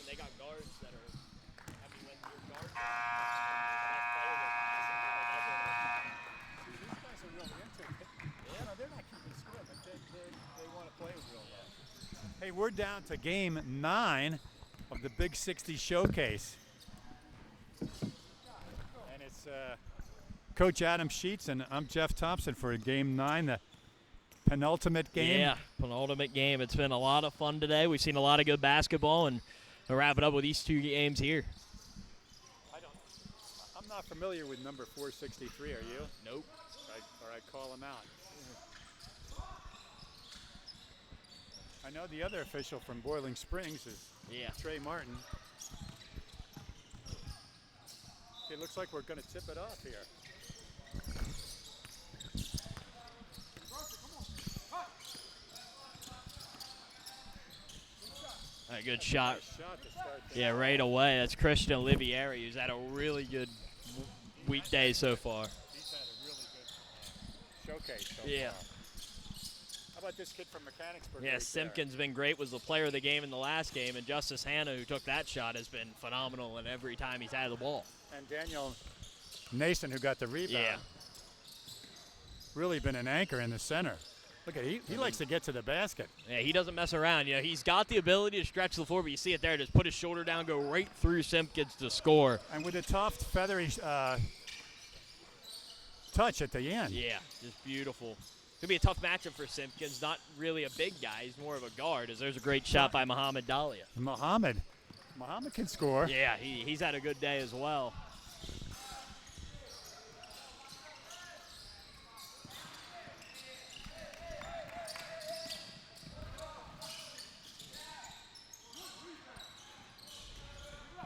they got guards that are. I mean, when your guards are the best player that See, these guys are really into it. You know, they're not keeping score, but they want to play real well. Hey, we're down to game 9 of the Big 60 Showcase. And it's Coach Adam Sheets, and I'm Jeff Thompson for game 9, the penultimate game. Yeah, penultimate game. It's been a lot of fun today. We've seen a lot of good basketball, and we'll wrap it up with these 2 games here. I'm not familiar with number 463, are you? Nope. Or I call him out. I know the other official from Boiling Springs is Trey Martin. Okay, looks like we're going to tip it off here. A good shot. Nice shot to start the Yeah, right away. That's Christian Olivieri, who's had a really good weekday so far. He's had a really good showcase so Yeah. far. How about this kid from Mechanicsburg? Yeah, right Simpkins been great, was the player of the game in the last game, and Justice Hanna, who took that shot, has been phenomenal in every time he's had the ball. there. And Daniel Nason, who got the rebound. Yeah. Really been an anchor in the center. Look at he likes to get to the basket. Yeah, he doesn't mess around. You know, he's got the ability to stretch the floor, but you see it there, just put his shoulder down, go right through Simpkins to score. And with a tough, feathery touch at the end. Yeah, just beautiful. It's going to be a tough matchup for Simpkins. Not really a big guy. He's more of a guard, as there's a great shot by Muhammad Dalia. Muhammad can score. Yeah, he's had a good day as well.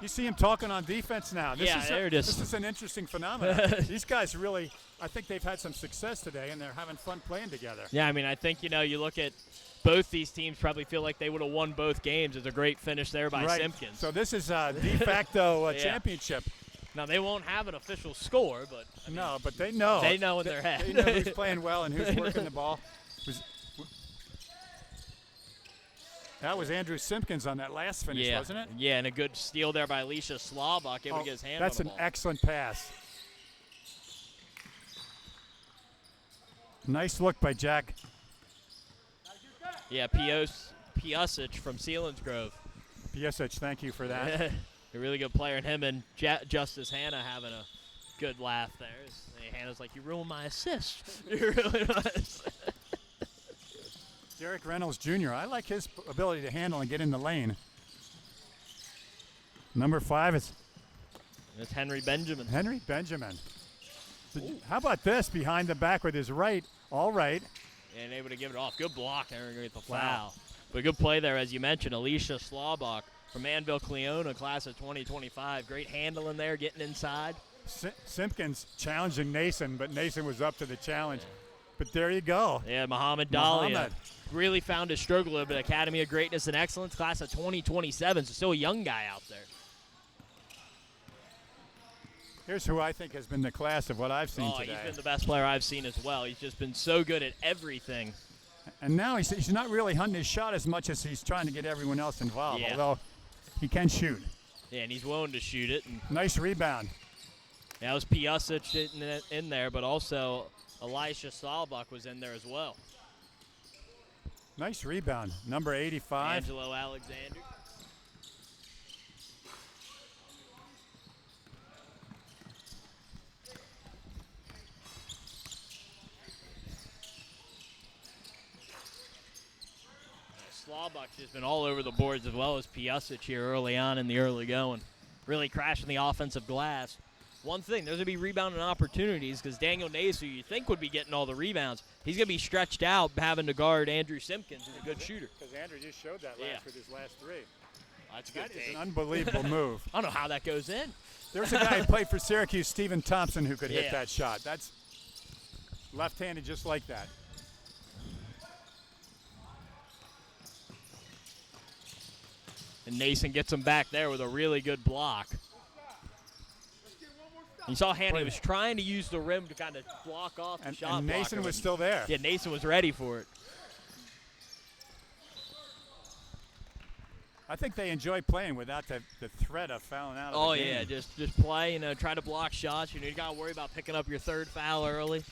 You see him talking on defense now. This is an interesting phenomenon. These guys really, I think they've had some success today, and they're having fun playing together. Yeah, I mean, I think, you look at both these teams probably feel like they would have won both games. It's a great finish there by Simpkins. So this is a de facto championship. Now, they won't have an official score, but no, but they know. They know in their head. They know who's playing well and who's working the ball. That was Andrew Simpkins on that last finish, wasn't it? Yeah, and a good steal there by Alicia Slawbuck, able to get his hand on the ball. That's an excellent pass. Nice look by Jack. Yeah, Piosic from Selinsgrove. Piosic, thank you for that. A really good player, and him and Justice Hanna having a good laugh there. Hannah's like, you ruined my assist. You ruined my assist. Derek Reynolds Jr., I like his ability to handle and get in the lane. Number 5 is... It's Henry Benjamin. Henry Benjamin. How about this? Behind the back with his right, all right. And able to give it off. Good block there and get the foul. Wow. But a good play there, as you mentioned. Alicia Slawbuck from Manville Cleona, class of 2025. Great handling there, getting inside. Simpkins challenging Nason, but Nason was up to the challenge. Yeah. But there you go. Yeah, Muhammad Dalia really found his struggle a bit. Academy of Greatness and Excellence, class of 2027, so still a young guy out there. Here's who I think has been the class of what I've seen today. He's been the best player I've seen as well. He's just been so good at everything. And now he's not really hunting his shot as much as he's trying to get everyone else involved, although he can shoot. Yeah, and he's willing to shoot it. And nice rebound. That was Piosic in there, but also Elisha Slawbuck was in there as well. Nice rebound. Number 85. Angelo Alexander. Slawbuck's just been all over the boards as well as Piosic here early on in the early going. Really crashing the offensive glass. One thing, there's going to be rebounding opportunities because Daniel Nace, who you think would be getting all the rebounds, he's going to be stretched out having to guard Andrew Simpkins, who's a good shooter. Because Andrew just showed that with his last 3. That's a good That is an unbelievable move. I don't know how that goes in. There's a guy who played for Syracuse, Stephen Thompson, who could hit that shot. That's left-handed just like that. And Nason gets him back there with a really good block. You saw Hanny was trying to use the rim to kind of block off the shot. And Nason was still there. Yeah, Nason was ready for it. I think they enjoy playing without the threat of fouling out. Oh of the game. yeah, just play. Try to block shots. You got to worry about picking up your third foul early.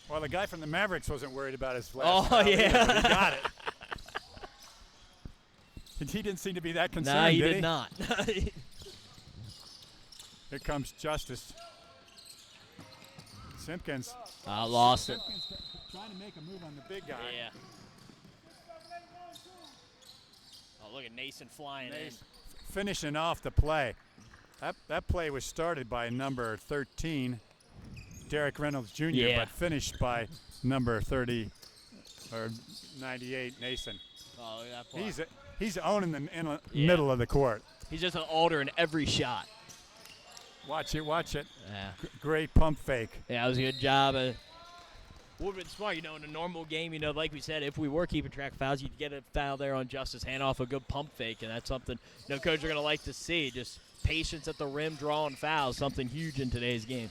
Well, the guy from the Mavericks wasn't worried about his last Oh foul yeah, either. He got it. He didn't seem to be that concerned. Nah, he did did not. Here comes Justice. Simpkins. Lost it. Simpkins trying to make a move on the big guy. Yeah. Oh, look at Nason flying in. Finishing off the play. That play was started by number 13, Derek Reynolds Jr., Yeah. but finished by number 30 or 98, Nason. Oh, look at that play. He's owning the Yeah. middle of the court. He's just an alder in every shot. Watch it, watch it. Yeah. Great pump fake. Yeah, it was a good job. Would have been smart, in a normal game, like we said, if we were keeping track of fouls, you'd get a foul there on Justice, hand off a good pump fake, and that's something coaches are going to like to see. Just patience at the rim, drawing fouls, something huge in today's game.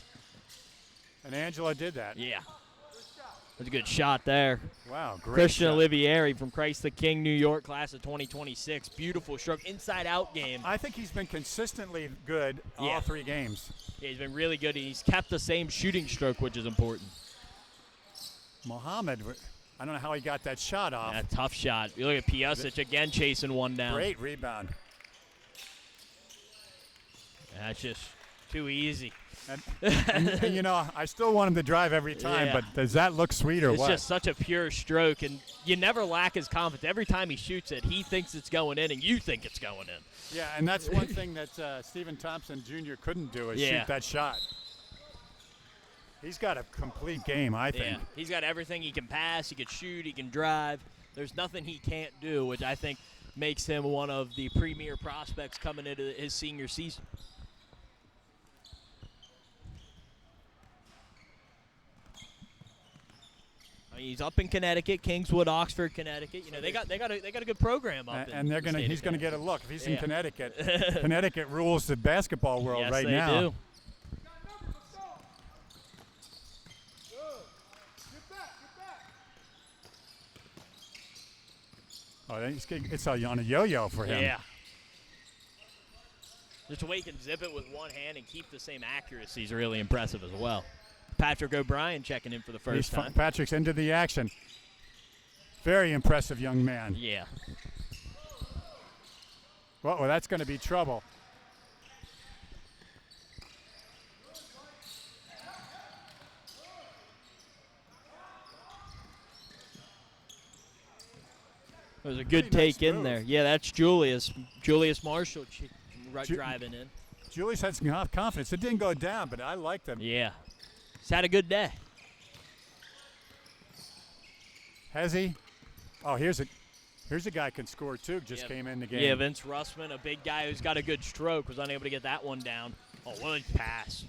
And Angela did that. Yeah. That was a good shot there. Wow, great Christian shot. Olivieri from Christ the King, New York, class of 2026. Beautiful stroke, inside-out game. I think he's been consistently good Yeah. all 3 games. Yeah, he's been really good. He's kept the same shooting stroke, which is important. Mohammed, I don't know how he got that shot off. Yeah, tough shot. You look at Piasic again chasing one down. Great rebound. That's just too easy. And, I still want him to drive every time, Yeah. but does that look sweet or It's what? just such a pure stroke, and you never lack his confidence. Every time he shoots it, he thinks it's going in, and you think it's going in. Yeah, and that's one thing that Stephen Thompson Jr. couldn't do is Yeah. shoot that shot. He's got a complete game, I think. Yeah, he's got everything. He can pass, he can shoot, he can drive. There's nothing he can't do, which I think makes him one of the premier prospects coming into his senior season. He's up in Connecticut, Kingswood, Oxford, Connecticut. They got a good program up. And in the he's state gonna of get a look if he's in Yeah. Connecticut. Connecticut rules the basketball world yes, right they now. do. Oh, it's on a yo-yo for him. Yeah. Just the way he can zip it with one hand and keep the same accuracy is really impressive as well. Patrick O'Brien checking in for the first time. Patrick's into the action. Very impressive young man. Yeah. Well, that's going to be trouble. It was a good Pretty nice take in move. there. Yeah, that's Julius Marshall driving in. Julius had some confidence. It didn't go down, but I liked him. Yeah. He's had a good day. Has he? Oh, here's a guy who can score too. Just Yep. came in the game. Yeah, Vince Russman, a big guy who's got a good stroke, was unable to get that one down. Oh, what a pass.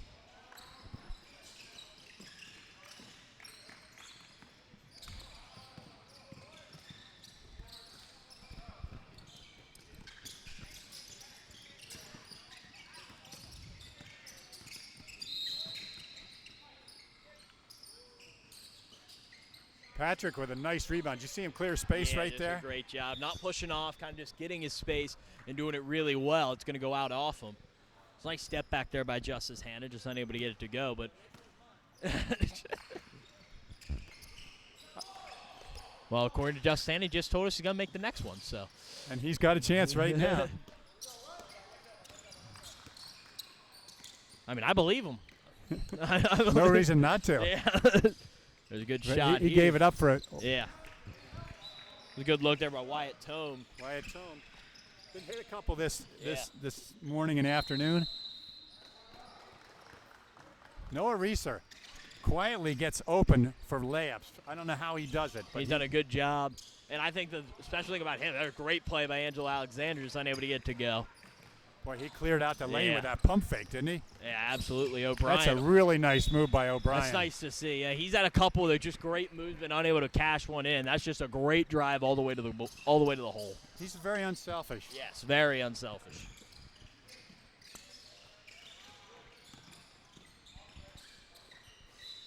Patrick with a nice rebound. Did you see him clear space Yeah, right just there? A great job. Not pushing off, kind of just getting his space and doing it really well. It's going to go out off him. It's a nice step back there by Justice Hannah, just unable to get it to go. But well, according to Justice Hannah, he just told us he's going to make the next one. So, And he's got a chance right now. I mean, I believe him. No reason not to. Yeah. There's a good shot. He gave it up for it. Yeah. It was a good look there by Wyatt Tome. Wyatt Tome. Been hit a couple this morning and afternoon. Noah Reeser quietly gets open for layups. I don't know how he does it. But He's done a good job. And I think the special thing about him, that was a great play by Angelo Alexander, just unable to get it to go. Boy, he cleared out the lane Yeah. with that pump fake, didn't he? Yeah, absolutely. O'Brien. That's a really nice move by O'Brien. That's nice to see. Yeah, he's had a couple that are just great moves, but unable to cash one in. That's just a great drive all the way to the hole. He's very unselfish. Yes, very unselfish.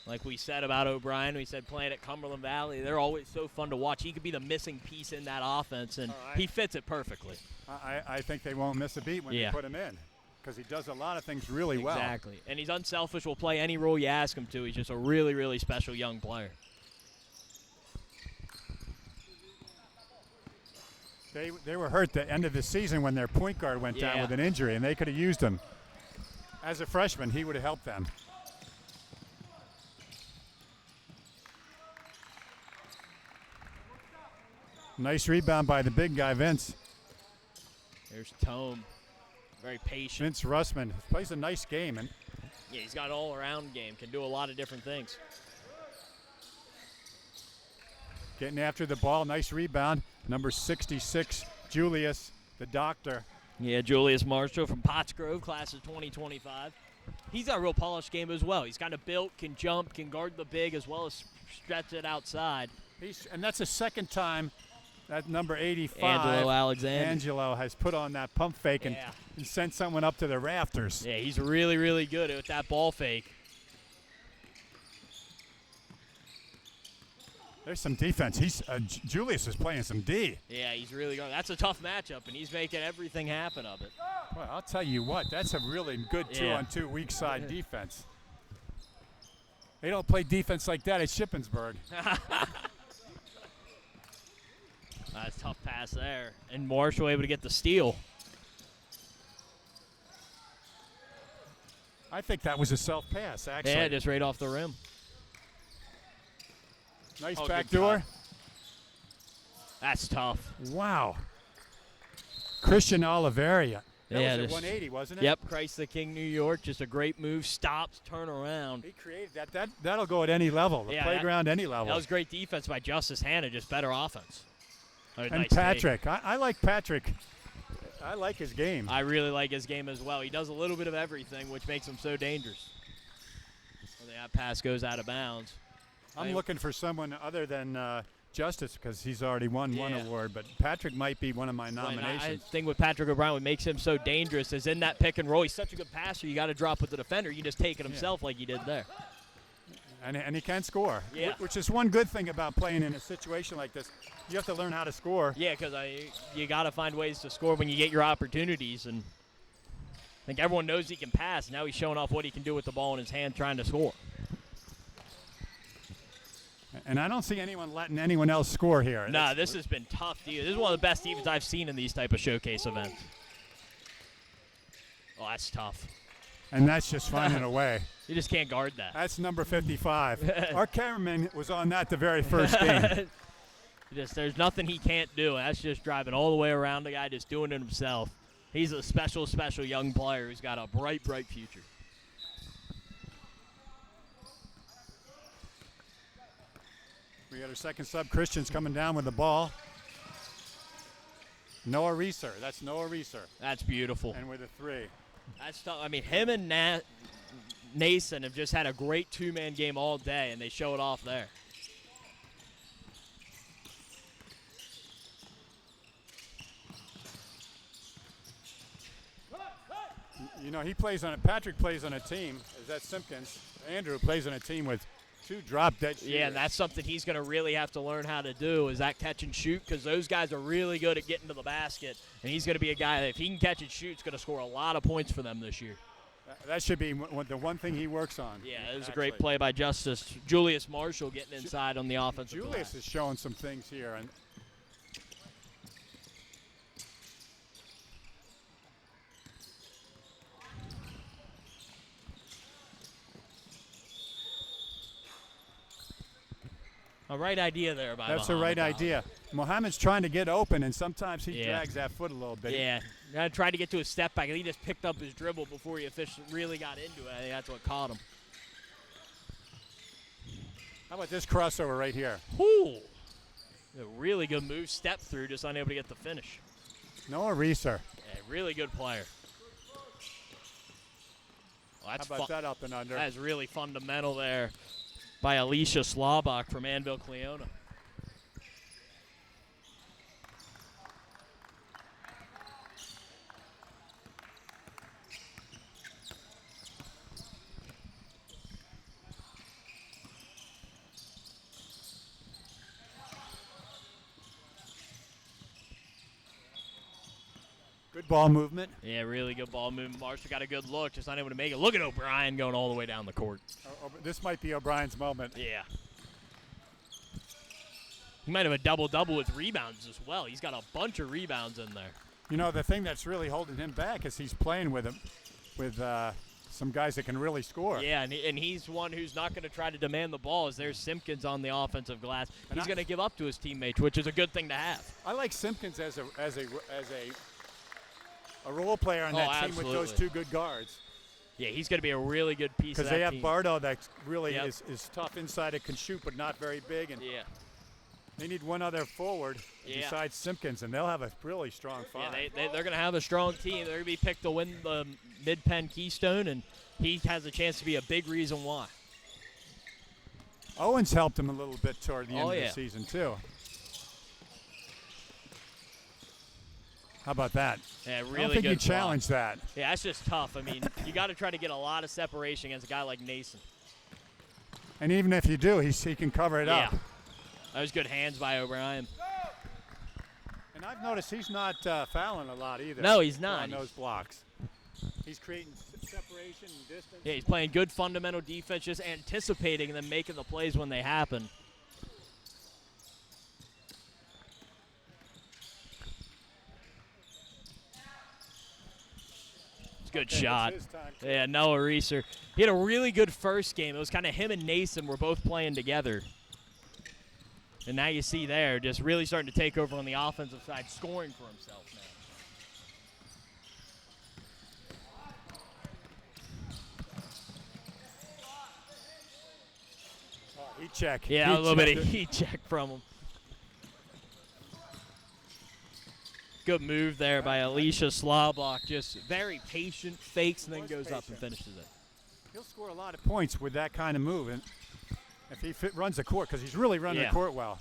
Like we said about O'Brien, we said playing at Cumberland Valley, they're always so fun to watch. He could be the missing piece in that offense, and he fits it perfectly. I think they won't miss a beat when they put him in because he does a lot of things really well. Exactly. And he's unselfish, will play any role you ask him to. He's just a really, really special young player. They were hurt the end of the season when their point guard went down with an injury, and they could have used him. As a freshman, he would have helped them. Nice rebound by the big guy, Vince. There's Tome. Very patient. Vince Russman plays a nice game. And yeah, he's got an all-around game. Can do a lot of different things. Getting after the ball. Nice rebound. Number 66, Julius, the doctor. Yeah, Julius Marshall from Pottsgrove, class of 2025. He's got a real polished game as well. He's kind of built, can jump, can guard the big as well as stretch it outside. And that's the second time that number 85, Angelo has put on that pump fake and sent someone up to the rafters. Yeah, he's really, really good at that ball fake. There's some defense. Julius is playing some D. Yeah, he's really good. That's a tough matchup, and he's making everything happen of it. Well, I'll tell you what, that's a really good 2-on-2 weak side defense. They don't play defense like that at Shippensburg. That's a tough pass there. And Marshall able to get the steal. I think that was a self-pass, actually. Yeah, just right off the rim. Nice backdoor. That's tough. Wow. Christian Oliveria. That was at 180, wasn't it? Yep, Christ the King, New York. Just a great move. Stops, turn around. He created that. That'll go at any level. The playground, any level. That was great defense by Justice Hanna. Just better offense. And nice Patrick. I like Patrick. I like his game. I really like his game as well. He does a little bit of everything, which makes him so dangerous. Well, that pass goes out of bounds. I'm looking for someone other than Justice because he's already won one award, but Patrick might be one of my nominations. I think with Patrick O'Brien, what makes him so dangerous is in that pick and roll. He's such a good passer. You got to drop with the defender. You just take it himself like he did there. And he can score, yeah. Which is one good thing about playing in a situation like this. You have to learn how to score. Yeah, because you got to find ways to score when you get your opportunities. And I think everyone knows he can pass. Now he's showing off what he can do with the ball in his hand trying to score. And I don't see anyone letting anyone else score here. Nah, this has been tough, dude. This is one of the best defenses I've seen in these type of showcase events. Oh, that's tough. And that's just finding a way. You just can't guard that. That's number 55. Our cameraman was on that the very first game. There's nothing he can't do. That's just driving all the way around the guy, just doing it himself. He's a special, special young player who's got a bright, bright future. We got our second sub. Christian's coming down with the ball. Noah Reeser. That's Noah Reeser. That's beautiful. And with a three. That's tough. I mean, him and Nason have just had a great two-man game all day, and they show it off there. You know, Patrick plays on a team, is that Simpkins. Andrew plays on a team with two drop-dead shooters. Yeah, and that's something he's going to really have to learn how to do is that catch and shoot because those guys are really good at getting to the basket. And he's going to be a guy that if he can catch and shoot, is going to score a lot of points for them this year. That should be the one thing he works on. Yeah, it was a great play by Justice. Julius Marshall getting inside on the offensive Julius is showing some things here. And a right idea there by That's the right idea. Mohammed's trying to get open, and sometimes he drags that foot a little bit. Yeah, tried to get to a step back. He just picked up his dribble before he officially really got into it. I think that's what caught him. How about this crossover right here? Ooh, a really good move. Step through, just unable to get the finish. Noah Reeser. Yeah, really good player. Well, How about that up and under? That is really fundamental there by Alicia Slawbach from Anvil Cleona. Good ball movement. Yeah, really good ball movement. Marshall got a good look, just not able to make it. Look at O'Brien going all the way down the court. This might be O'Brien's moment. Yeah. He might have a double-double with rebounds as well. He's got a bunch of rebounds in there. You know, the thing that's really holding him back is he's playing with some guys that can really score. Yeah, and he's one who's not going to try to demand the ball as there's Simpkins on the offensive glass. He's going to give up to his teammates, which is a good thing to have. I like Simpkins as a role player on that team with those two good guards. Yeah, he's going to be a really good piece of that team. Because they have team. Bardo that really is tough inside. It can shoot, but not very big. And yeah. They need one other forward besides Simpkins, and they'll have a really strong five. Yeah, they're going to have a strong team. They're going to be picked to win the Mid-Penn Keystone, and he has a chance to be a big reason why. Owens helped him a little bit toward the end of the season, too. How about that? Yeah, really I don't think good you challenge that. Yeah, that's just tough. I mean, you got to try to get a lot of separation against a guy like Nason. And even if you do, he can cover it up. That was good hands by O'Brien. And I've noticed he's not fouling a lot either. No, he's not. On those blocks. He's creating separation and distance. Yeah, he's playing good fundamental defense, just anticipating and then making the plays when they happen. It's a good shot. Yeah, Noah Reeser. He had a really good first game. It was kind of him and Nason were both playing together. And now you see there, just really starting to take over on the offensive side, scoring for himself now. Heat check. Yeah, a little bit of heat check from him. Good move there by Alicia Slawbach. Just very patient, fakes, and then goes up and finishes it. He'll score a lot of points with that kind of move. And if he runs the court, because he's really running the court well.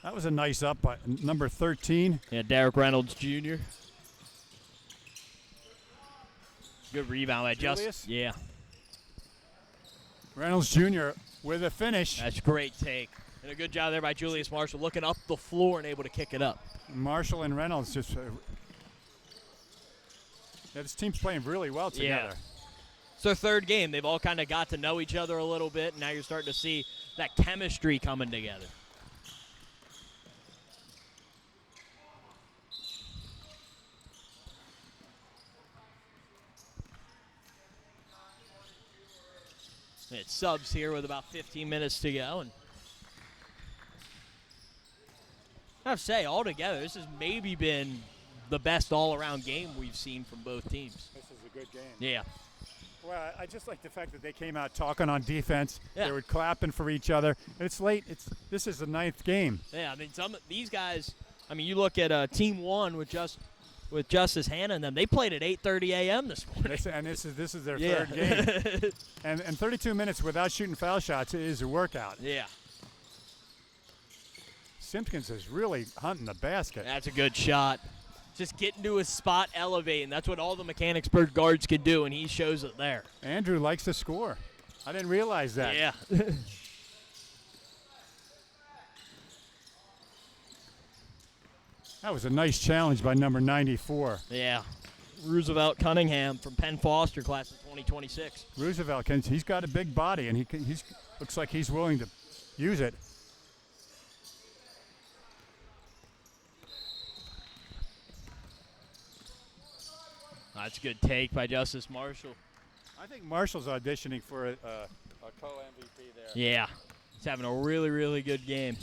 That was a nice up by number 13. Yeah, Derek Reynolds Jr. Good rebound by Julius? Yeah. Reynolds Jr. with a finish. That's a great take. And a good job there by Julius Marshall, looking up the floor and able to kick it up. Marshall and Reynolds just this team's playing really well together. Yeah. It's their third game. They've all kind of got to know each other a little bit, and now you're starting to see that chemistry coming together. It's subs here with about 15 minutes to go, and I have to say, altogether, this has maybe been the best all-around game we've seen from both teams. This is a good game. Yeah. Well, I just like the fact that they came out talking on defense. Yeah. They were clapping for each other. It's late. This is the 9th game. Yeah, I mean, some of these guys. I mean, you look at Team 1 with Justice Hannah and them. They played at 8:30 a.m. this morning. And this is their third game. and 32 minutes without shooting foul shots is a workout. Yeah. Simpkins is really hunting the basket. That's a good shot. Just getting to his spot, elevating. That's what all the Mechanicsburg guards can do, and he shows it there. Andrew likes to score. I didn't realize that. Yeah. That was a nice challenge by number 94. Yeah. Roosevelt Cunningham from Penn Foster, class of 2026. Roosevelt, he's got a big body, and he looks like he's willing to use it. That's a good take by Justice Marshall. I think Marshall's auditioning for a co-MVP there. Yeah. He's having a really, really good game.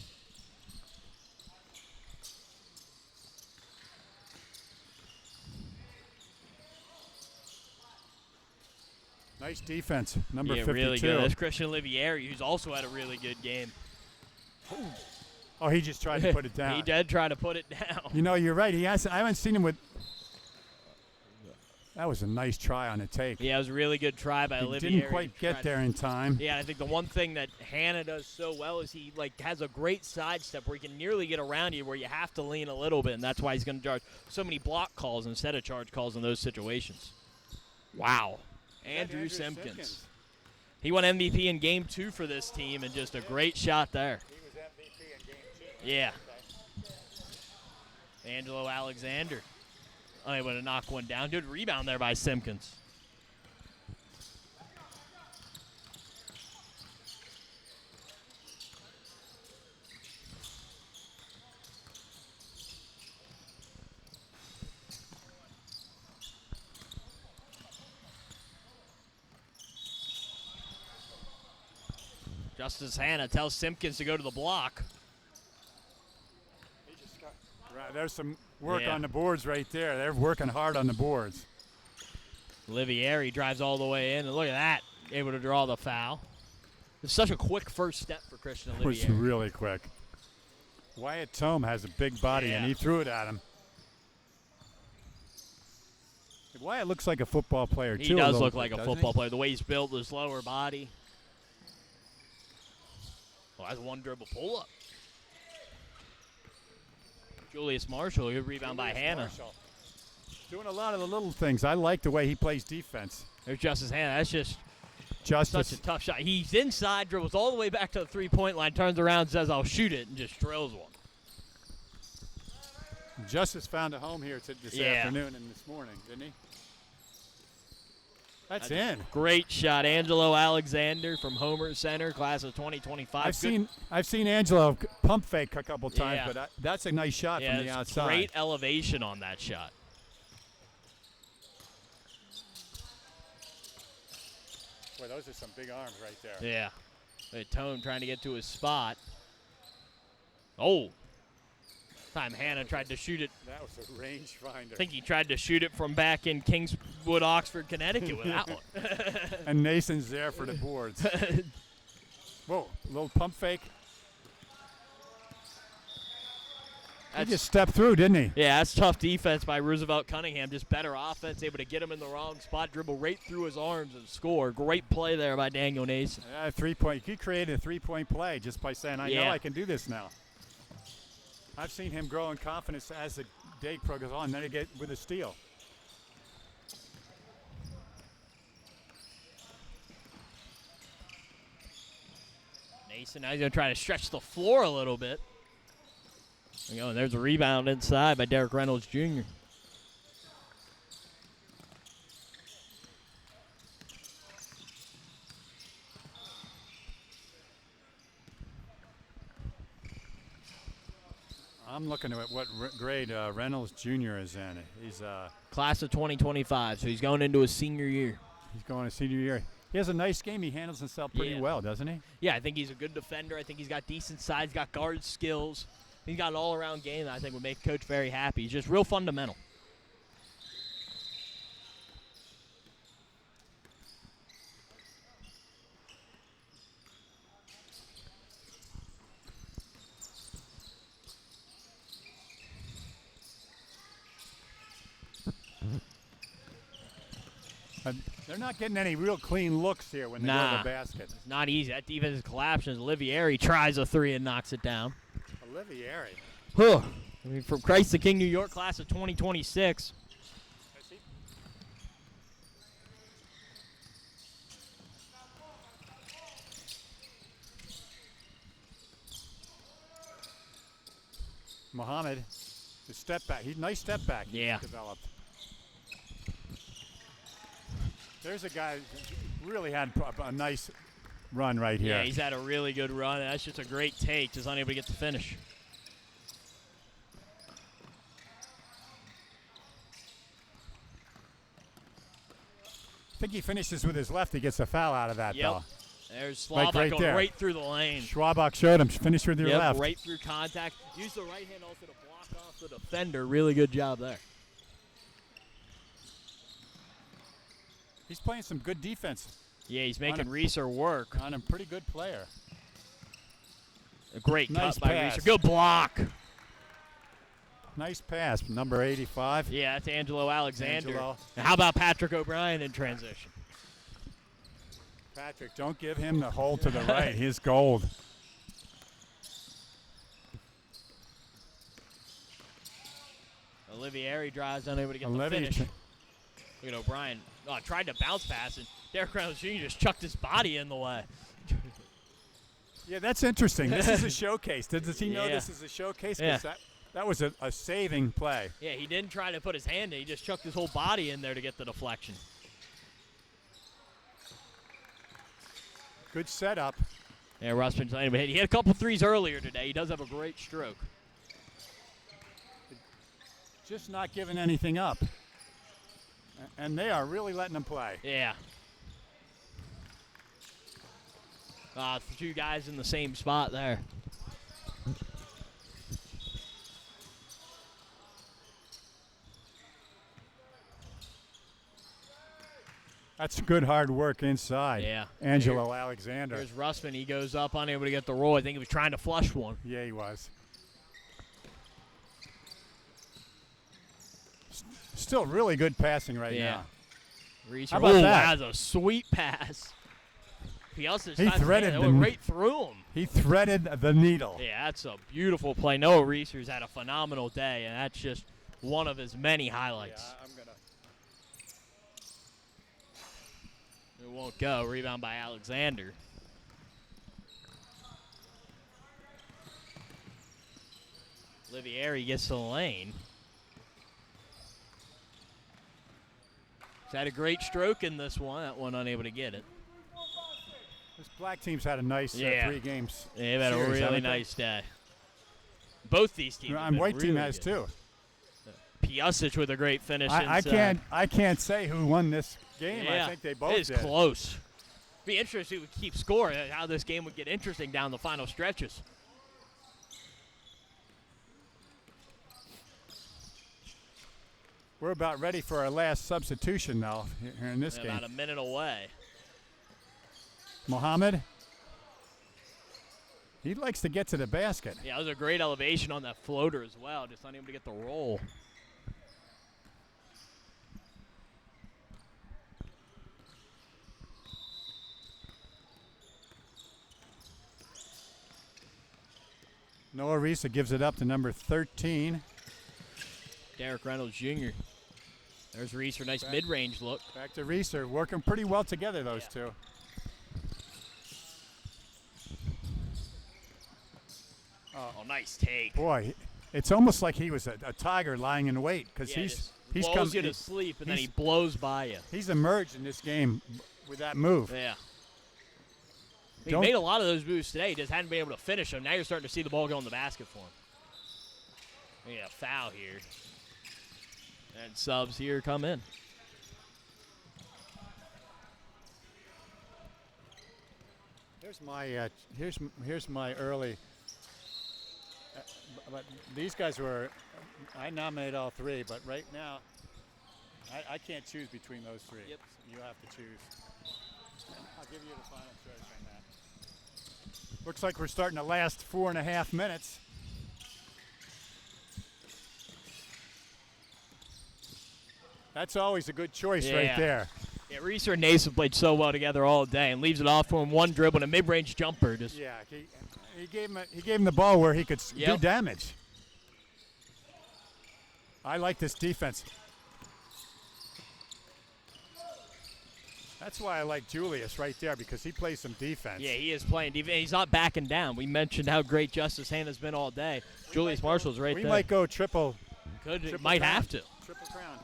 Nice defense, number 52. Really good. That's Christian Olivieri, who's also had a really good game. Oh, he just tried to put it down. He did try to put it down. You know, you're right. I haven't seen him with. That was a nice try on the take. Yeah, it was a really good try by Olivieri. Didn't quite get there in time. Yeah, I think the one thing that Hannah does so well is he has a great sidestep where he can nearly get around you, where you have to lean a little bit, and that's why he's going to charge so many block calls instead of charge calls in those situations. Wow. Andrew Simpkins. He won MVP in Game 2 for this team, and just a great shot there. He was MVP in Game 2. Yeah. Angelo Alexander unable to knock one down. Good rebound there by Simpkins. Justice Hanna tells Simpkins to go to the block. He just got, right, there's some work Yeah. on the boards right there. They're working hard on the boards. Olivieri drives all the way in, and look at that, able to draw the foul. It's such a quick first step for Christian It was Olivieri. really quick. Wyatt Tome has a big body, and Yeah. he threw it at him. Wyatt looks like a football player, too. He a does little look bit, like a doesn't he? football player. The way he's built, his lower body. Oh, that's one dribble pull-up. Julius Marshall, good rebound by Julius Hanna. Marshall. Doing a lot of the little things. I like the way he plays defense. There's Justice Hanna. That's just Justice. such a tough shot. He's inside, dribbles all the way back to the three-point line, turns around, says, I'll shoot it, and just drills one. Justice found a home here this Yeah. afternoon and this morning, didn't he? That's in. Great shot. Angelo Alexander from Homer Center, class of 2025. I've seen Angelo pump fake a couple times, Yeah. but that's a nice shot Yeah, from the it's outside. great elevation on that shot. Boy, those are some big arms right there. Yeah. Tone trying to get to his spot. Oh. Time Hanna tried to shoot it. That was a range finder. I think he tried to shoot it from back in Kingswood, Oxford, Connecticut with that one. And Nason's there for the boards. Whoa, a little pump fake. He just stepped through, didn't he? Yeah, that's tough defense by Roosevelt Cunningham. Just better offense, able to get him in the wrong spot, dribble right through his arms and score. Great play there by Daniel Nason. Yeah, 3-point. He created a 3-point play just by saying, I know Yeah. I can do this now. I've seen him grow in confidence as the day goes on. Then he get with a steal. Nason now he's going to try to stretch the floor a little bit. There you go, and there's a rebound inside by Derek Reynolds Jr. I'm looking at what grade Reynolds Jr. is in. He's Class of 2025, so he's going into his senior year. he's going to senior year. He has a nice game. He handles himself pretty Yeah. well, doesn't he? Yeah, I think he's a good defender. I think he's got decent size, got guard skills. He's got an all-around game that I think would make Coach very happy. He's just real fundamental. They're not getting any real clean looks here when they go to Nah. the basket. It's not easy. That defense is collapsing. Olivieri tries a three and knocks it down. Olivieri. Huh. I mean, from Christ the King, New York, class of 2026. Muhammad, the step back. He's nice step back. He Yeah. developed. There's a guy who really had a nice run right here. Yeah, he's had a really good run. That's just a great take, just unable to get the finish. I think he finishes with his left. He gets a foul out of that, Yep. though. There's Like Slobak right going there. right through the lane. Schwabach showed him. Finish with your Yep, left. right through contact. Use the right hand also to block off the defender. Really good job there. He's playing some good defense Yeah, he's making On a- Reeser work. on a pretty good player. A great Nice cut by pass. Reeser. Good block. Nice pass, number 85. Yeah, that's Angelo Alexander. Angelo. Now how about Patrick O'Brien in transition? Patrick, don't give him the hole to the right. His gold. Olivieri drives, unable to get the Olivier- finish. Look at O'Brien. Oh, tried to bounce pass, and Derek Reynolds Jr. just chucked his body in the way. Yeah, that's interesting. This is a showcase. Does he know Yeah. this is a showcase? 'Cause Yeah. that That was a saving play. Yeah, he didn't try to put his hand in. He just chucked his whole body in there to get the deflection. Good setup. Yeah, Russman's letting him hit. He hit a couple threes earlier today. He does have a great stroke. Just not giving anything up. And they are really letting him play. Yeah. Two guys in the same spot there. That's good hard work inside. Yeah. Angelo Alexander. There's Russman. He goes up, unable to get the roll. I think he was trying to flush one. Yeah, he was. Still really good passing right now. Reacher. How about that? That's a sweet pass. Piazza's He threaded went right through him. He threaded the needle. Yeah, that's a beautiful play. Noah Reeser's had a phenomenal day, and that's just one of his many highlights. Yeah, I'm gonna. It won't go. Rebound by Alexander. Olivieri gets to the lane. He's had a great stroke in this one. That one unable to get it. This black team's had a nice 3 games. Yeah, they've had a series, really haven't they? nice day. Both these teams. have And been white team really has good. too. Piasic with a great finish. I can't say who won this game. Yeah, I think they both it is did. close. Be interesting to keep score. How this game would get interesting down the final stretches. We're about ready for our last substitution now here in this game. About a minute away. Mohammed. He likes to get to the basket. Yeah, that was a great elevation on that floater as well. Just unable to get the roll. Noah Risa gives it up to number 13. Derek Reynolds Jr. There's Reeser, nice mid-range look. Back to Reeser, working pretty well together, those two. Oh, nice take. Boy, it's almost like he was a tiger lying in wait because he's blows come you to sleep and then he blows by you. He's emerged in this game with that move. Yeah. He made a lot of those moves today. He just hadn't been able to finish them. Now you're starting to see the ball go in the basket for him. Yeah, foul here. And subs here come in. Here's my early. But these guys were. I nominated all 3, but right now, I can't choose between those 3. Yep. You have to choose. I'll give you the final choice on that. Looks like we're starting the last 4.5 minutes. That's always a good choice right there. Yeah, Reeser and Nace have played so well together all day and leaves it off for him. One dribble and a mid-range jumper. Yeah, he gave him the ball where he could do damage. I like this defense. That's why I like Julius right there, because he plays some defense. Yeah, he is playing defense. He's not backing down. We mentioned how great Justice Hannah's been all day. Julius Marshall's right there. We might go triple. Might have to. Triple crown.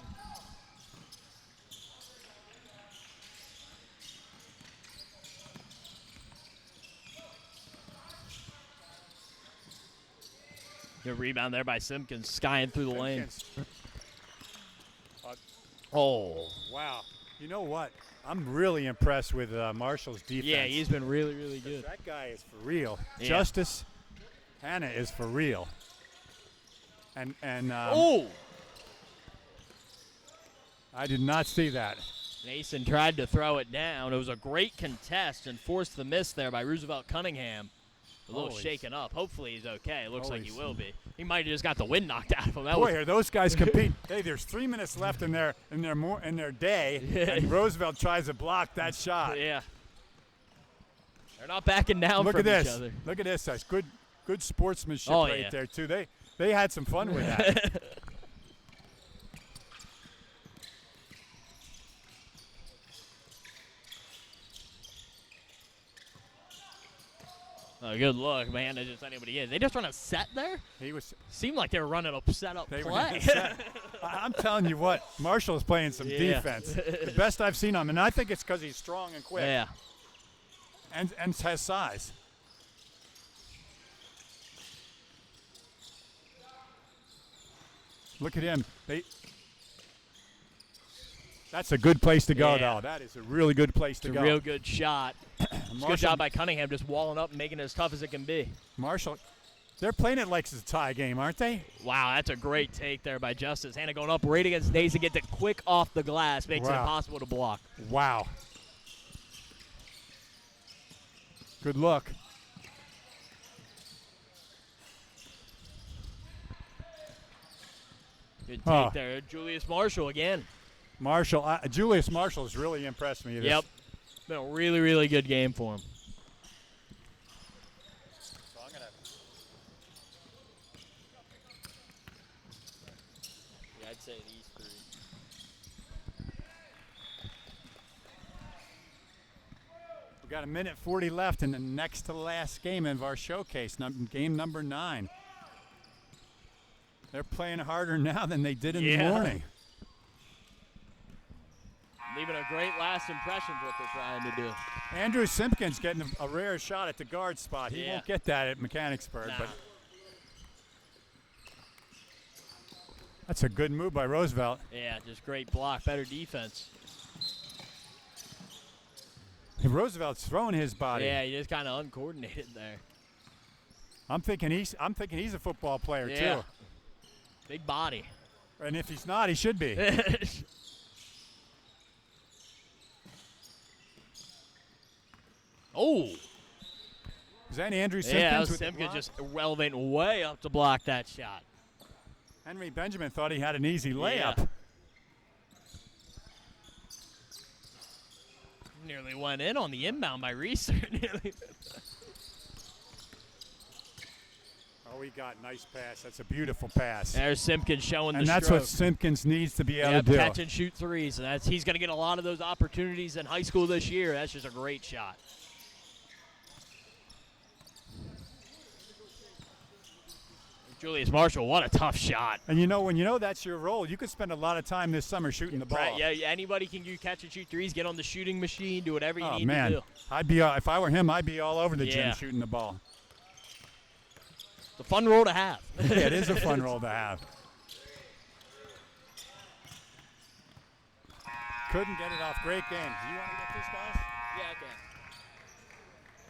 Good rebound there by Simpkins, skying through the lane. Oh. Wow. You know what? I'm really impressed with Marshall's defense. Yeah, he's been really, really good. That guy is for real. Yeah. Justice Hannah is for real. And I did not see that. Mason tried to throw it down. It was a great contest and forced the miss there by Roosevelt Cunningham. A little shaken up. Hopefully he's okay. It looks like he will be. He might have just got the wind knocked out of him. Boy, are those guys compete. Hey, there's 3 minutes left in their day, and Roosevelt tries to block that shot. Yeah. They're not backing down from each other. Look at this. That's good sportsmanship right there, too. They had some fun with that. Oh, good look, man. They just anybody in. They just run a set there? He was. Seemed like they were running a set-up They were play. set. I'm telling you what, Marshall's playing some Yeah. defense. The best I've seen him, and I think it's because he's strong and quick Yeah. and has size. Look at him. That's a good place to go, Yeah. though. That is a really good place to It's a go. real good shot. It's a good Marshall- job by Cunningham just walling up and making it as tough as it can be. Marshall, they're playing it like it's a tie game, aren't they? Wow, that's a great take there by Justice. Hannah going up right against Daisy, get it quick off the glass, makes it Wow. impossible to block. Wow. Good look. Good take Oh. there. Julius Marshall again. Julius Marshall has really impressed me. Yep. Been a really, really good game for him. So I'm gonna Yeah, I'd say these three. We've got 1:40 left in the next to the last game of our showcase, game number 9. They're playing harder now than they did in the Yeah. morning. Leaving a great last impression is what they're trying to do. Andrew Simpkins getting a rare shot at the guard spot. He Yeah. won't get that at Mechanicsburg, Nah. but that's a good move by Roosevelt. Yeah, just great block, better defense. Roosevelt's throwing his body. Yeah, he just kind of uncoordinated there. I'm thinking he's a football player Yeah. too. Big body. And if he's not, he should be. Oh, Is that Andrew Simpkins? yeah, with the Simpkins block? just elevating way up to block that shot. Henry Benjamin thought he had an easy layup. Yeah. Nearly went in on the inbound by Reeser. Nearly. Oh, he got nice pass. That's a beautiful pass. There's Simpkins showing And the that's stroke. what Simpkins needs to be able Yep, to do. catch and shoot threes. And he's going to get a lot of those opportunities in high school this year. That's just a great shot. Julius Marshall, what a tough shot. And when you know that's your role, you could spend a lot of time this summer shooting the ball. Right, yeah, anybody can catch and shoot threes, get on the shooting machine, do whatever you Oh need man, to do. I'd be if I were him, I'd be all over the gym Yeah. shooting the ball. It's a fun role to have. Yeah, it is a fun role to have. Couldn't get it off. Great game. Do you want to get this, guys?